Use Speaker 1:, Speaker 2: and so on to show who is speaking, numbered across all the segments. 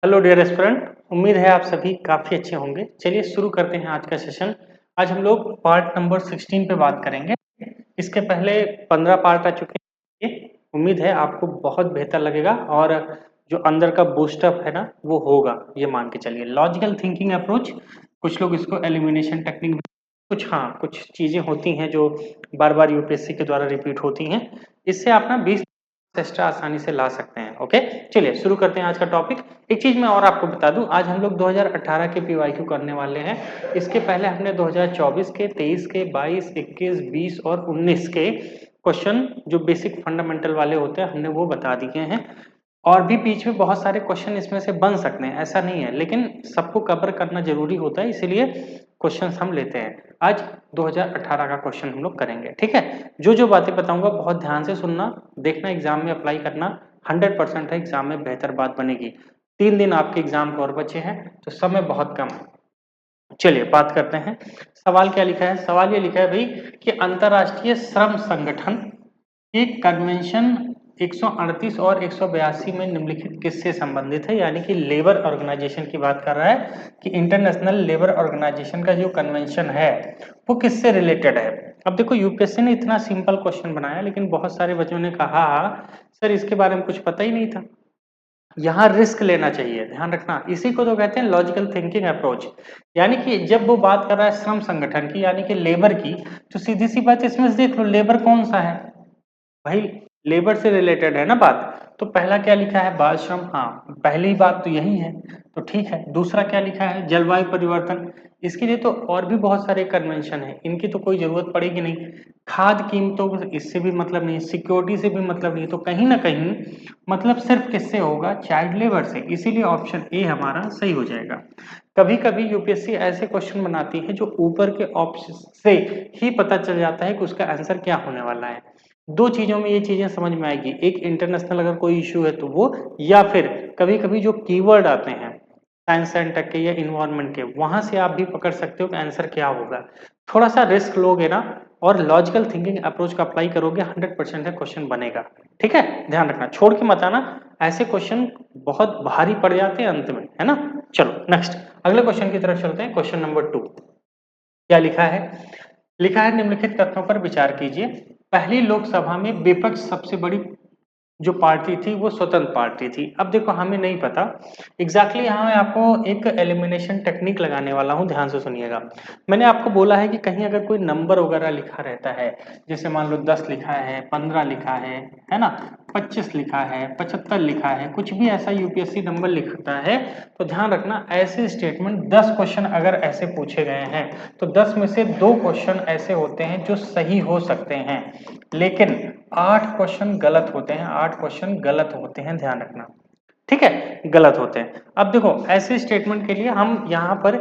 Speaker 1: Hello dear aspirant, उम्मीद है आप सभी काफ़ी अच्छे होंगे। चलिए शुरू करते हैं आज का सेशन। आज हम लोग पार्ट नंबर 16 पे बात करेंगे। इसके पहले 15 पार्ट आ चुके हैं। उम्मीद है आपको बहुत बेहतर लगेगा और जो अंदर का बूस्टअप है ना वो होगा, ये मान के चलिए। लॉजिकल थिंकिंग अप्रोच, कुछ लोग इसको एलिमिनेशन टेक्निक, कुछ चीज़ें होती हैं जो बार बार यूपीएससी के द्वारा रिपीट होती हैं। इससे आप ना 20 एक्स्ट्रा आसानी से ला सकते हैं। ओके, चलिए शुरू करते हैं आज का टॉपिक। एक चीज मैं और आपको बता दूं, आज हम लोग 2018 के पीवाईक्यू करने वाले हैं। इसके पहले हमने 2024 के, 23 के, 22, 21, 20 और 19 के क्वेश्चन जो बेसिक फंडामेंटल वाले होते हैं हमने वो बता दिए हैं। और भी बीच में बहुत सारे क्वेश्चन इसमें से बन सकते हैं, ऐसा नहीं है, लेकिन सबको कवर करना जरूरी होता है, इसीलिए क्वेश्चंस हम लेते हैं। आज 2018 का क्वेश्चन हम लोग करेंगे, ठीक है। जो जो बातें बताऊंगा बहुत ध्यान से सुनना, देखना, एग्जाम में अप्लाई करना। 100% है, एग्जाम में बेहतर बात बनेगी। 3 दिन आपके एग्जाम को और बचे हैं, तो समय बहुत कम है। चलिए बात करते हैं। सवाल क्या लिखा है? सवाल ये लिखा है भाई कि अंतरराष्ट्रीय श्रम संगठन के कन्वेंशन 138 और 182 में निम्नलिखित किससे संबंधित है? यानी कि लेबर ऑर्गेनाइजेशन की बात कर रहा है कि इंटरनेशनल लेबर ऑर्गेनाइजेशन का जो कन्वेंशन है वो किससे रिलेटेड है। अब देखो, यूपीएससी ने इतना सिंपल क्वेश्चन बनाया, लेकिन बहुत सारे बच्चों ने कहा सर इसके बारे में कुछ पता ही नहीं था। यहाँ रिस्क लेना चाहिए, ध्यान रखना। इसी को तो कहते हैं लॉजिकल थिंकिंग अप्रोच। यानी कि जब वो बात कर रहा है श्रम संगठन की, यानी कि लेबर की, तो सीधी सी बात इसमें से देख लो, लेबर कौन सा है भाई? लेबर से रिलेटेड है ना बात। तो पहला क्या लिखा है? बाल श्रम। हाँ, पहली बात तो यही है, तो ठीक है। दूसरा क्या लिखा है? जलवायु परिवर्तन। इसके लिए तो और भी बहुत सारे कन्वेंशन है, इनकी तो कोई जरूरत पड़ेगी नहीं। खाद्य कीमतों, इससे भी मतलब नहीं, सिक्योरिटी से भी मतलब नहीं, तो कहीं ना कहीं मतलब सिर्फ किससे होगा? चाइल्ड लेबर से। इसीलिए ऑप्शन ए हमारा सही हो जाएगा। कभी कभी यूपीएससी ऐसे क्वेश्चन बनाती है जो ऊपर के ऑप्शन से ही पता चल जाता है कि उसका आंसर क्या होने वाला है। दो चीजों में ये चीजें समझ में आएगी, एक इंटरनेशनल अगर कोई इशू है तो वो, या फिर कभी कभी जो कीवर्ड आते हैं साइंस एंड टेक के या इन्वायरमेंट के, वहां से आप भी पकड़ सकते हो कि आंसर क्या होगा। थोड़ा सा रिस्क लोगे ना और लॉजिकल थिंकिंग अप्रोच का अप्लाई करोगे, 100% है क्वेश्चन बनेगा। ठीक है, ध्यान रखना, छोड़ के मत आना। ऐसे क्वेश्चन बहुत भारी पड़ जाते हैं अंत में, है ना। चलो नेक्स्ट, अगले क्वेश्चन की तरफ चलते हैं। क्वेश्चन नंबर 2 क्या लिखा है? लिखा है निम्नलिखित कथनों पर विचार कीजिए। पहली लोकसभा में विपक्ष सबसे बड़ी जो पार्टी थी वो स्वतंत्र पार्टी थी। अब देखो, हमें नहीं पता एग्जैक्टली, यहाँ मैं आपको एक एलिमिनेशन टेक्निक लगाने वाला हूँ, ध्यान से सुनिएगा। मैंने आपको बोला है कि कहीं अगर कोई नंबर वगैरह लिखा रहता है, जैसे मान लो 10 लिखा है, 15 लिखा है ना, 25 लिखा है, 75 लिखा है, कुछ भी ऐसा यूपीएससी नंबर लिखता है, तो ध्यान रखना ऐसे स्टेटमेंट 10 क्वेश्चन अगर ऐसे पूछे गए हैं तो 10 में से 2 क्वेश्चन ऐसे होते हैं जो सही हो सकते हैं, लेकिन 8 क्वेश्चन गलत होते हैं। 8 क्वेश्चन गलत होते हैं, ध्यान रखना, ठीक है, गलत होते हैं। अब देखो, ऐसे स्टेटमेंट के लिए हम यहाँ पर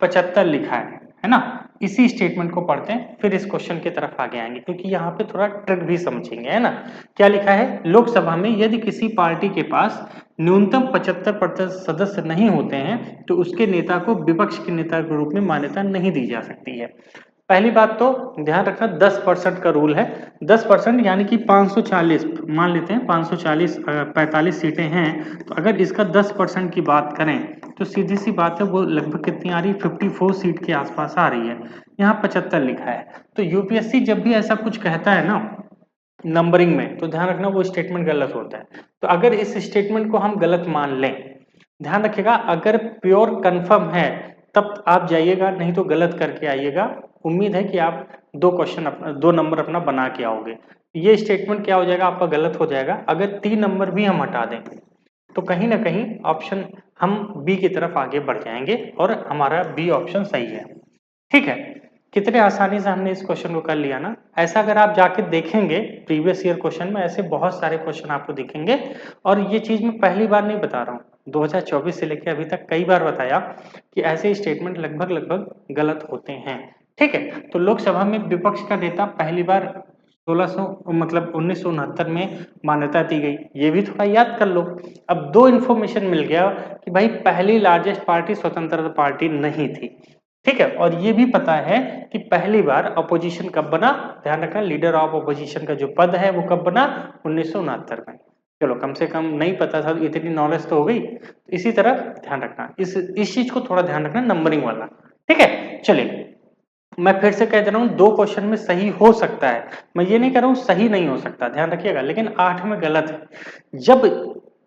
Speaker 1: 75 लिखा है ना, इसी स्टेटमेंट को पढ़ते हैं, फिर इस क्वेश्चन की तरफ आगे आएंगे, क्योंकि यहाँ पे थोड़ा ट्रिक भी समझेंगे, है ना। क्या लिखा है? लोकसभा में यदि किसी पार्टी के पास न्यूनतम 75% सदस्य नहीं होते हैं तो उसके नेता को विपक्ष के नेता के रूप में मान्यता नहीं दी जा सकती है। पहली बात तो ध्यान रखना, 10% का रूल है। 10% यानी कि 540, मान लेते हैं 540, 45 सीटें हैं, तो अगर इसका 10% की बात करें तो सीधी सी बात है, वो लगभग कितनी आ रही है? 54 सीट के आसपास आ रही है। यहाँ 75 लिखा है। तो यूपीएससी जब भी ऐसा कुछ कहता है ना नंबरिंग में, तो ध्यान रखना वो स्टेटमेंट गलत होता है। तो अगर इस स्टेटमेंट को हम गलत मान लें, ध्यान रखिएगा, अगर प्योर कंफर्म है तब आप जाइएगा, नहीं तो गलत करके आइएगा। उम्मीद है कि आप 2 क्वेश्चन अपना, 2 नंबर अपना बना के आओगे। ये स्टेटमेंट क्या हो जाएगा आपका? गलत हो जाएगा। अगर 3 नंबर भी हम हटा दें तो कहीं ना कहीं ऑप्शन हम बी की तरफ आगे बढ़ जाएंगे और हमारा बी ऑप्शन सही है। ठीक है, कितने आसानी से हमने इस क्वेश्चन को कर लिया ना। ऐसा अगर आप जाके देखेंगे प्रीवियस ईयर क्वेश्चन में, ऐसे बहुत सारे क्वेश्चन आपको दिखेंगे। और ये चीज मैं पहली बार नहीं बता रहा हूँ, 2024 से लेकर अभी तक कई बार बताया कि ऐसे स्टेटमेंट लगभग लगभग गलत होते हैं। ठीक है, तो लोकसभा में विपक्ष का नेता पहली बार 1600 मतलब 1969 में मान्यता दी गई, ये भी थोड़ा याद कर लो। अब 2 इन्फॉर्मेशन मिल गया कि भाई पहली लार्जेस्ट पार्टी स्वतंत्रता पार्टी नहीं थी। ठीक है, और ये भी पता है कि पहली बार अपोजिशन कब बना, ध्यान रखना, लीडर ऑफ अपोजिशन का जो पद है वो कब बना? 1969 में। चलो कम से कम नहीं पता था, इतनी नॉलेज तो हो गई। तो इसी तरह ध्यान रखना, इस चीज को थोड़ा ध्यान रखना, नंबरिंग वाला। ठीक है, चलिए मैं फिर से कह दे रहा हूँ, 2 क्वेश्चन में सही हो सकता है, मैं ये नहीं कह रहा हूँ सही नहीं हो सकता, ध्यान रखिएगा, लेकिन 8 में गलत है। जब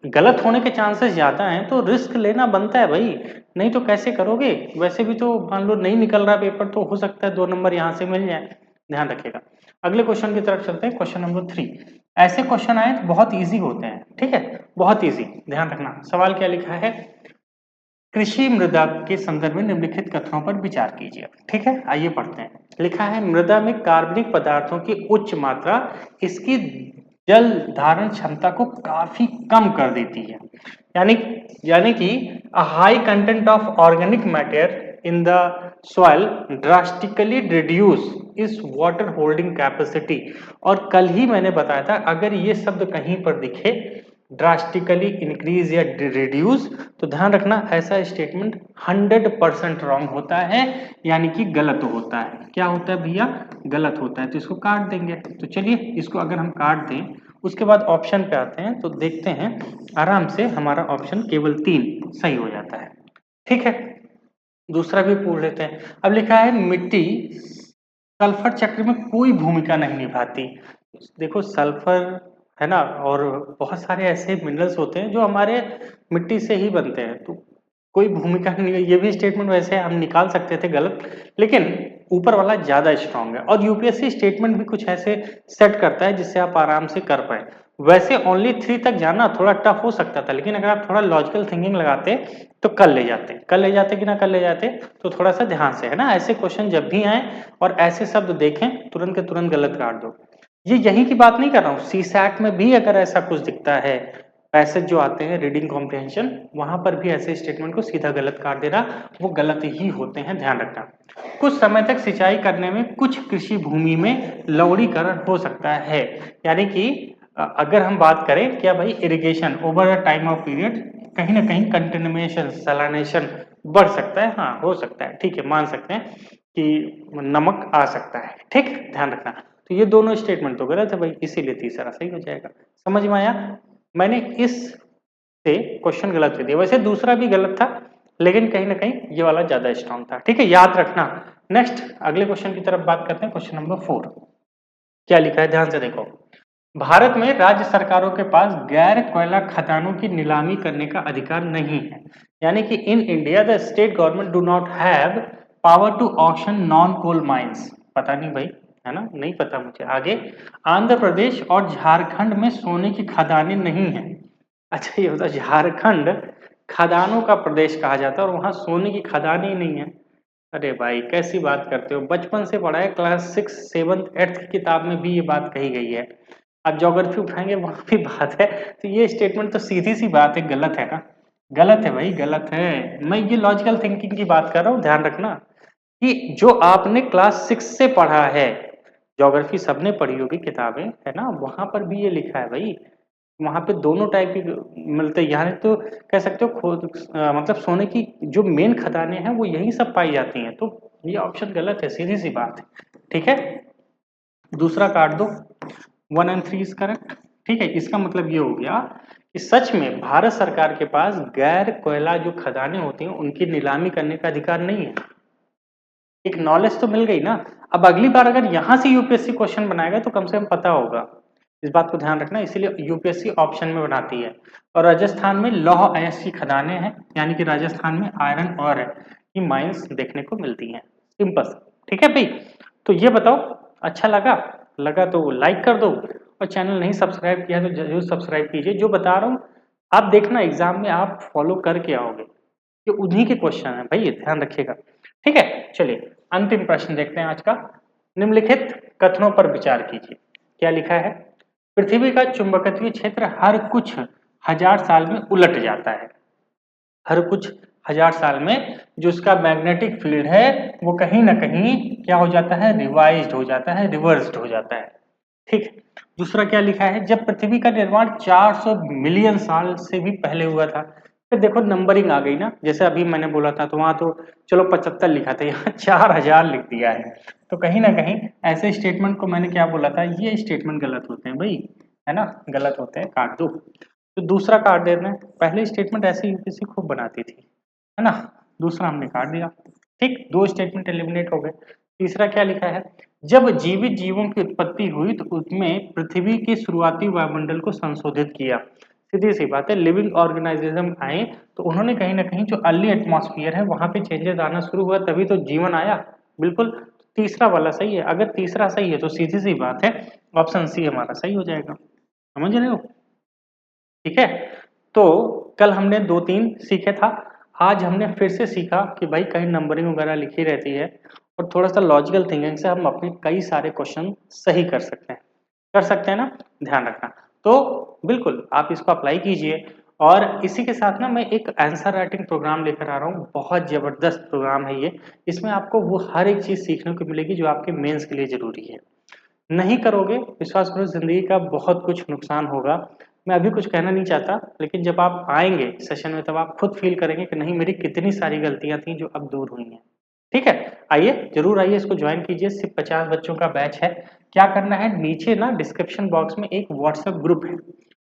Speaker 1: गलत होने के चांसेस ज्यादा हैं तो रिस्क लेना बनता है भाई, नहीं तो कैसे करोगे। वैसे भी तो मान लो नहीं निकल रहा पेपर, तो हो सकता है 2 नंबर यहाँ से मिल जाए, ध्यान रखिएगा। अगले क्वेश्चन की तरफ चलते हैं, क्वेश्चन नंबर 3। ऐसे क्वेश्चन आए तो बहुत ईजी होते हैं, ठीक है, बहुत ईजी। ध्यान रखना सवाल क्या लिखा है, कृषि मृदा के संदर्भ में निम्नलिखित कथनों पर विचार कीजिए। ठीक है, आइए पढ़ते हैं। लिखा है, मृदा में कार्बनिक पदार्थों की उच्च मात्रा इसकी जल धारण क्षमता को काफी कम कर देती है। यानी यानी कि a high content of organic matter in the soil drastically reduce इस water holding capacity। और कल ही मैंने बताया था, अगर ये शब्द कहीं पर दिखे ड्रास्टिकली इंक्रीज या रिड्यूस, तो ध्यान रखना ऐसा स्टेटमेंट 100% रॉन्ग होता है, यानी कि गलत होता है। क्या होता है भैया, गलत होता है, तो इसको काट देंगे। तो चलिए इसको अगर हम काट दें, उसके बाद ऑप्शन पे आते हैं, तो देखते हैं आराम से हमारा ऑप्शन केवल 3 सही हो जाता है। ठीक है, दूसरा भी पूछ लेते हैं। अब लिखा है, मिट्टी सल्फर चक्र में कोई भूमिका नहीं निभाती। देखो सल्फर है ना, और बहुत सारे ऐसे मिनरल्स होते हैं जो हमारे मिट्टी से ही बनते हैं, तो कोई भूमिका नहीं है। ये भी स्टेटमेंट वैसे हम निकाल सकते थे गलत, लेकिन ऊपर वाला ज्यादा स्ट्रांग है, और यूपीएससी स्टेटमेंट भी कुछ ऐसे सेट करता है जिससे आप आराम से कर पाए। वैसे ओनली 3 तक जाना थोड़ा टफ हो सकता था, लेकिन अगर आप थोड़ा लॉजिकल थिंकिंग लगाते तो कर ले जाते कि ना कर ले जाते। तो थोड़ा सा ध्यान से, है ना, ऐसे क्वेश्चन जब भी आए और ऐसे शब्द देखें, तुरंत के तुरंत गलत काट दो। ये यहीं की बात नहीं कर रहा हूँ, सी सैट में भी अगर ऐसा कुछ दिखता है, पैसेज जो आते हैं रीडिंग कॉम्प्रिहेंशन, वहां पर भी ऐसे स्टेटमेंट को सीधा गलत काट देना, वो गलत ही होते हैं, ध्यान रखना। कुछ समय तक सिंचाई करने में कुछ कृषि भूमि में लवणीकरण हो सकता है। यानी कि अगर हम बात करें क्या भाई, irrigation over a time of period कहीं ना कहीं कंटेमिनेशन सलानेशन बढ़ सकता है, हाँ हो सकता है, ठीक है, मान सकते हैं कि नमक आ सकता है। ठीक, ध्यान रखना। तो ये दोनों स्टेटमेंट तो गलत है भाई, इसीलिए तीसरा सही हो जाएगा। समझ में आया, मैंने इस से क्वेश्चन गलत कर दिया, वैसे दूसरा भी गलत था, लेकिन कहीं ना कहीं ये वाला ज्यादा स्ट्रांग था। ठीक है, याद रखना। नेक्स्ट अगले क्वेश्चन की तरफ बात करते हैं, क्वेश्चन नंबर 4। क्या लिखा है, ध्यान से देखो। भारत में राज्य सरकारों के पास गैर कोयला खदानों की नीलामी करने का अधिकार नहीं है। यानी कि in India the state government do not have power to auction non coal mines. पता नहीं भाई, है ना, नहीं पता मुझे। आगे, आंध्र प्रदेश और झारखंड में सोने की खदानें नहीं है। अच्छा, ये होता है झारखंड खदानों का प्रदेश कहा जाता है, और वहां सोने की खदान ही नहीं है। अरे भाई कैसी बात करते हो, बचपन से पढ़ा है, क्लास 6 7 8 की किताब में भी ये बात कही गई है। अब ज्योग्राफी उठाएंगे वहां भी बात है। तो ये स्टेटमेंट तो सीधी सी बात है, गलत है ना, गलत है भाई, गलत है। मैं ये लॉजिकल थिंकिंग की बात कर रहा हूँ, ध्यान रखना कि जो आपने क्लास 6 से पढ़ा है, ज्योग्राफी सबने पढ़ी होगी किताबें, है ना, वहां पर भी ये लिखा है भाई। वहां पे दोनों टाइप की मिलते हैं, यहाँ तो कह सकते हो मतलब सोने की जो मेन खदानें हैं वो यही सब पाई जाती हैं। तो ये ऑप्शन गलत है, सीधी सी बात है। ठीक है, दूसरा काट दो, 1 and 3 इज करेक्ट। ठीक है, इसका मतलब ये हो गया कि सच में भारत सरकार के पास गैर कोयला जो खदानें होती हैं उनकी नीलामी करने का अधिकार नहीं है। एक नॉलेज तो मिल गई ना। अब अगली बार अगर यहां से यूपीएससी क्वेश्चन बनाएगा तो कम से कम पता होगा, इस बात को ध्यान रखना, इसीलिए यूपीएससी ऑप्शन में बनाती है। और राजस्थान में लौह अयस्क की खदानें हैं, यानी कि राजस्थान में आयरन और की माइंस देखने को मिलती हैं, सिंपल। ठीक है भाई, तो ये बताओ, अच्छा लगा? लगा तो लाइक कर दो, और चैनल नहीं सब्सक्राइब किया तो जरूर सब्सक्राइब कीजिए। जो बता रहा हूँ आप देखना, एग्जाम में आप फॉलो करके आओगे, ये उन्हीं के क्वेश्चन है भाई, ये ध्यान रखिएगा। ठीक है, चलिए अंतिम प्रश्न देखते हैं आज का। निम्नलिखित कथनों पर विचार कीजिए। क्या लिखा है, पृथ्वी का चुंबकत्वीय क्षेत्र हर कुछ हजार साल में उलट जाता है। हर कुछ हजार साल में जो उसका मैग्नेटिक फील्ड है वो कहीं ना कहीं क्या हो जाता है, रिवाइज्ड हो जाता है, रिवर्स्ड हो जाता है। ठीक। दूसरा क्या लिखा है, जब पृथ्वी का निर्माण 400 मिलियन साल से भी पहले हुआ था। फिर देखो नंबरिंग आ गई ना, जैसे अभी मैंने बोला था, तो वहां तो चलो 75 लिखा था, यहाँ 4000 लिख दिया है। तो कहीं ना कहीं ऐसे स्टेटमेंट को मैंने क्या बोला था, ये स्टेटमेंट गलत होते हैं भाई। है ना, गलत होते हैं, काट दो। तो दूसरा काट देते हैं, पहली स्टेटमेंट ऐसे यूपीएससी खूब बनाती थी, है ना, दूसरा हमने काट दिया। ठीक, दो स्टेटमेंट एलिमिनेट हो गए। तीसरा क्या लिखा है, जब जीवित जीवों की उत्पत्ति हुई तो उसमें पृथ्वी के शुरुआती वायुमंडल को संशोधित किया। सीधी सी बात है, लिविंग ऑर्गेनाइज्म आए तो उन्होंने कहीं ना कहीं जो अर्ली एटमॉस्फेयर है वहां पे चेंजेस आना शुरू हुआ, तभी तो जीवन आया। बिल्कुल, तीसरा वाला सही है। अगर तीसरा सही है तो सीधी सी बात है, ऑप्शन सी हमारा सही हो जाएगा। समझ रहे हो? ठीक है, तो कल हमने दो तीन सीखे था, आज हमने फिर से सीखा कि भाई कहीं नंबरिंग वगैरह लिखी रहती है और थोड़ा सा लॉजिकल थिंकिंग से हम अपने कई सारे क्वेश्चन सही कर सकते हैं। कर सकते हैं ना, ध्यान रखना। तो बिल्कुल आप इसको अप्लाई कीजिए। और इसी के साथ ना मैं एक आंसर राइटिंग प्रोग्राम लेकर आ रहा हूँ, बहुत जबरदस्त प्रोग्राम है ये। इसमें आपको वो हर एक चीज सीखने को मिलेगी जो आपके मेंस के लिए जरूरी है। नहीं करोगे, विश्वास करो, जिंदगी का बहुत कुछ नुकसान होगा। मैं अभी कुछ कहना नहीं चाहता, लेकिन जब आप आएंगे सेशन में तब आप खुद फील करेंगे कि नहीं, मेरी कितनी सारी गलतियां थी जो अब दूर हुई हैं। ठीक है, आइए, जरूर आइए, इसको ज्वाइन कीजिए। सिर्फ 50 बच्चों का बैच है। क्या करना है, नीचे ना डिस्क्रिप्शन बॉक्स में एक व्हाट्सएप ग्रुप है,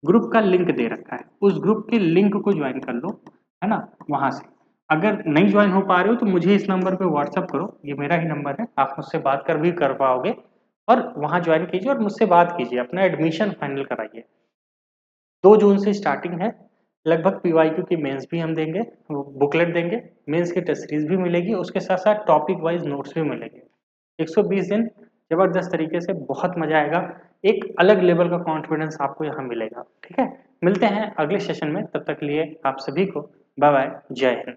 Speaker 1: ग्रुप का लिंक दे रखा है, उस ग्रुप के लिंक को ज्वाइन कर लो, है ना। वहां से अगर नहीं ज्वाइन हो पा रहे हो तो मुझे इस नंबर पे व्हाट्सएप करो, ये मेरा ही नंबर है, आप मुझसे बात कर भी कर पाओगे। और वहां ज्वाइन कीजिए और मुझसे बात कीजिए, अपना एडमिशन फाइनल कराइए। 2 जून से स्टार्टिंग है। लगभग पीवाईक्यू की मेंस भी हम देंगे, बुकलेट देंगे, मेंस की टेस्ट सीरीज भी मिलेगी, उसके साथ साथ टॉपिक वाइज नोट्स भी मिलेंगे। 120 दिन जबरदस्त तरीके से, बहुत मजा आएगा। एक अलग लेवल का कॉन्फिडेंस आपको यहाँ मिलेगा। ठीक है, मिलते हैं अगले सेशन में, तब तक लिए आप सभी को बाय बाय, जय हिंद।